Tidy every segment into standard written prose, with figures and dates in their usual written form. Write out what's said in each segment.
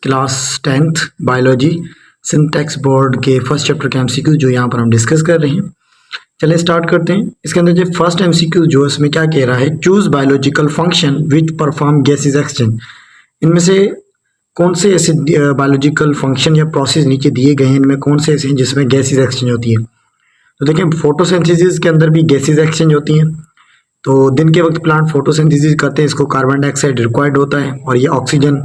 Class 10th biology syntax board के first chapter के MCQ जो यहाँ पर हम डिस्कस कर रहे हैं। चलिए स्टार्ट करते हैं। इसके अंदर जो फर्स्ट एमसीक्यू जो इसमें क्या कह रहा है, choose biological function which perform gases exchange. इनमें से कौन से ऐसे बायोलॉजिकल फंक्शन या प्रोसेस नीचे दिए गए हैं, इनमें कौन से ऐसे हैं जिसमें गैसेज एक्सचेंज होती है। तो देखिए फोटोसिंथेसिस के अंदर भी गैसेज एक्सचेंज होती हैं। तो दिन के वक्त प्लांट फोटोसिंथेसिस करते हैं, इसको कार्बन डाइऑक्साइड रिक्वायर्ड होता है और ये ऑक्सीजन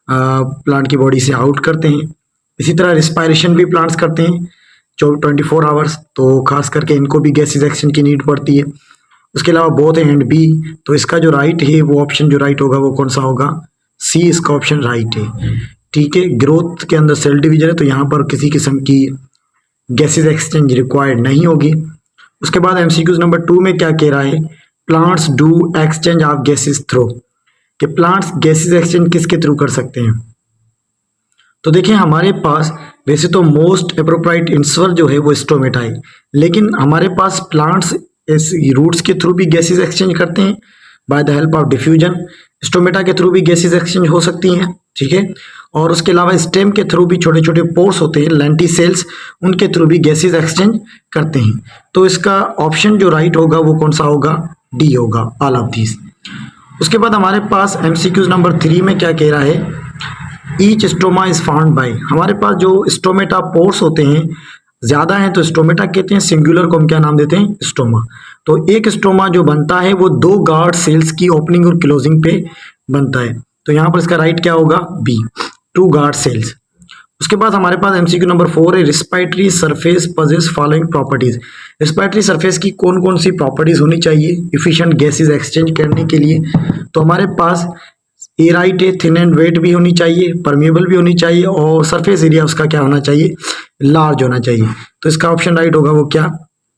प्लांट की बॉडी से आउट करते हैं। इसी तरह रिस्पायरेशन भी प्लांट्स करते हैं 24 आवर्स, तो खास करके इनको भी गैसेज एक्सचेंज की नीड पड़ती है। उसके अलावा बोथ ए एंड बी, तो इसका जो राइट है वो ऑप्शन जो राइट होगा वो कौन सा होगा, सी, इसका ऑप्शन राइट है। ठीक है, ग्रोथ के अंदर सेल डिवीजन है तो यहाँ पर किसी किस्म की गैसेज एक्सचेंज रिक्वायर्ड नहीं होगी। उसके बाद एमसीक्यूज नंबर 2 में क्या कह रहा है, plants do exchange of gases through, कि प्लांट्स गैसेज एक्सचेंज किसके थ्रू कर सकते हैं। तो देखिए हमारे पास वैसे तो मोस्ट एप्रोप्रिएट आंसर जो है वो स्टोमेटा है, लेकिन हमारे पास प्लांट्स इस रूट्स के थ्रू भी गैसेज एक्सचेंज करते हैं by the help of diffusion. Stomata के थ्रू भी गैसेज एक्सचेंज हो सकती हैं, ठीक है। और उसके अलावा स्टेम के थ्रू भी छोटे छोटे पोर्स होते हैं, लेंटिसेल्स, उनके थ्रू भी गैसेज एक्सचेंज करते हैं। तो इसका ऑप्शन जो राइट होगा वो कौन सा होगा, डी होगा, ऑल ऑफ दीज। उसके बाद हमारे पास एमसीक्यूज नंबर 3 में क्या कह रहा है, each stoma is found by. हमारे पास जो स्टोमेटा पोर्स होते हैं ज़्यादा हैं तो स्टोमेटा कहते हैं, सिंगुलर को हम क्या नाम देते हैं, स्टोमा। तो एक स्टोमा जो बनता है वो 2 गार्ड सेल्स की ओपनिंग और क्लोजिंग पे बनता है। तो यहाँ पर इसका राइट क्या होगा, बी, 2 गार्ड सेल्स। उसके बाद हमारे पास एमसीक्यू नंबर 4 है, respiratory surface possess following properties. Respiratory surface की कौन कौन सी प्रॉपर्टीज होनी चाहिए इफिशिएंट गैसेज एक्सचेंज करने के लिए। तो हमारे पास ए राइट है, थिन एंड वेट भी होनी चाहिए, परमेबल भी होनी चाहिए और सरफेस एरिया उसका क्या होना चाहिए, लार्ज होना चाहिए। तो इसका ऑप्शन राइट होगा वो क्या,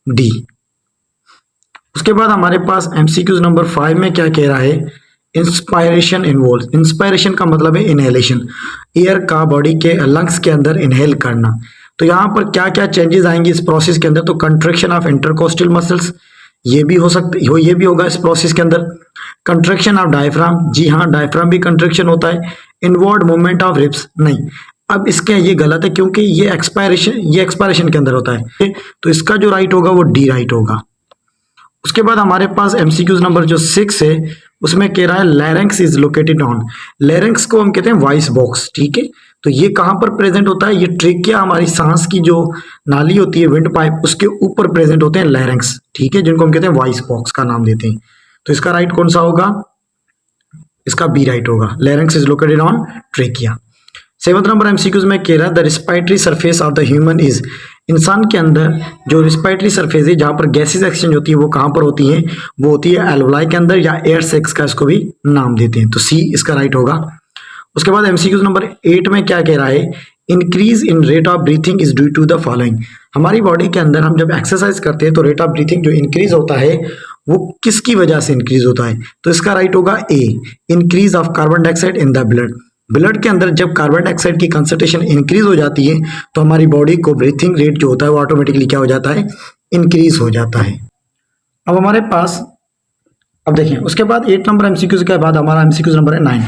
डी। उसके बाद हमारे पास एमसीक्यूज नंबर 5 में क्या कह रहा है, इंस्पायरेशन इन्वॉल्व। इंस्पायरेशन का मतलब है इनहेलेशन, एयर का बॉडी के लंग्स के अंदर इनहेल करना। तो यहाँ पर क्या क्या चेंजेस आएंगे इस प्रोसेस के अंदर, तो कंट्रैक्शन ऑफ इंटरकोस्टल मसल्स, ये भी हो सकते हो, ये भी होगा इस प्रोसेस के अंदर। कंट्रैक्शन ऑफ डायफ्राम, जी हाँ डायफ्राम भी कंट्रैक्शन होता है। इनवर्ड मूवमेंट ऑफ रिब्स, नहीं, अब इसके ये गलत है क्योंकि ये एक्सपायरेशन के अंदर होता है। तो इसका जो राइट होगा वो डी राइट होगा। उसके बाद हमारे पास एमसीक्यूज नंबर जो 6 है उसमें कह रहा है larynx is located on. Larynx को हम कहते हैं वॉइस बॉक्स, ठीक है। तो ये कहाँ पर प्रेजेंट होता है, ये ट्रेकिया, हमारी सांस की जो नाली होती है विंड पाइप, उसके ऊपर प्रेजेंट होते हैं लैरिंक्स, ठीक है, जिनको हम कहते हैं वॉइस बॉक्स का नाम देते हैं। तो इसका राइट कौन सा होगा, इसका बी राइट होगा, larynx is located on trachea. 7th number MCQs में कह रहा है the respiratory surface of the human is. इंसान के अंदर जो रिस्पायरेटरी सरफेस है जहाँ पर गैसेज एक्सचेंज होती है वो कहाँ पर होती है, वो होती है एल्वोलाई के अंदर या एयर सेक्स का इसको भी नाम देते हैं। तो सी इसका राइट होगा। उसके बाद एमसीक्यूज नंबर 8 में क्या कह रहा है, increase in rate of breathing is due to the following. हमारी बॉडी के अंदर हम जब एक्सरसाइज करते हैं तो रेट ऑफ ब्रीथिंग जो इंक्रीज होता है वो किसकी वजह से इंक्रीज होता है, तो इसका राइट होगा A, increase of carbon dioxide in the blood. Blood के अंदर जब कार्बन डाइऑक्साइड की कंसंट्रेशन इंक्रीज हो जाती है तो हमारी बॉडी को ब्रीथिंग रेट जो होता है वो ऑटोमेटिकली क्या हो जाता है, इंक्रीज हो जाता है। अब हमारे पास अब देखें उसके बाद 8 नंबर एमसीक्यूज के बाद हमारा एमसीक्यूज नंबर है 9।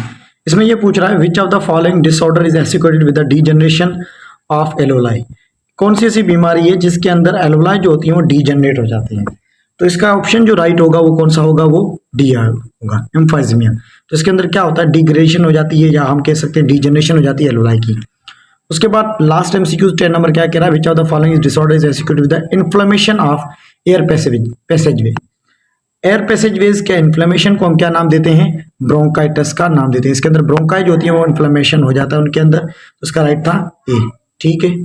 इसमें ये पूछ रहा है which of the following disorder is associated with the degeneration of alveoli. कौन सी ऐसी बीमारी है जिसके अंदर एल्वोलाई जो होती है वो डीजनरेट हो जाती है। तो इसका ऑप्शन जो राइट होगा वो कौन सा होगा, वो डी होगा, एम्फाइजेमिया। तो इसके अंदर क्या होता है, डिग्रेडेशन हो जाती है या हम कह सकते हैं डीजनरेशन हो जाती है एल्वोलाई की। उसके बाद लास्ट एमसीक्यू 10 नंबर क्या कह रहा है, which of the following disorder is associated with the inflammation of air passageway. Air passageways के इन्फ्लेमेशन को हम क्या नाम देते हैं, ब्रोंकाइटिस का नाम देते हैं। इसके अंदर ब्रोंकाई जो होती है वो इन्फ्लेमेशन हो जाता है उनके अंदर। तो उसका राइट था ए, ठीक है।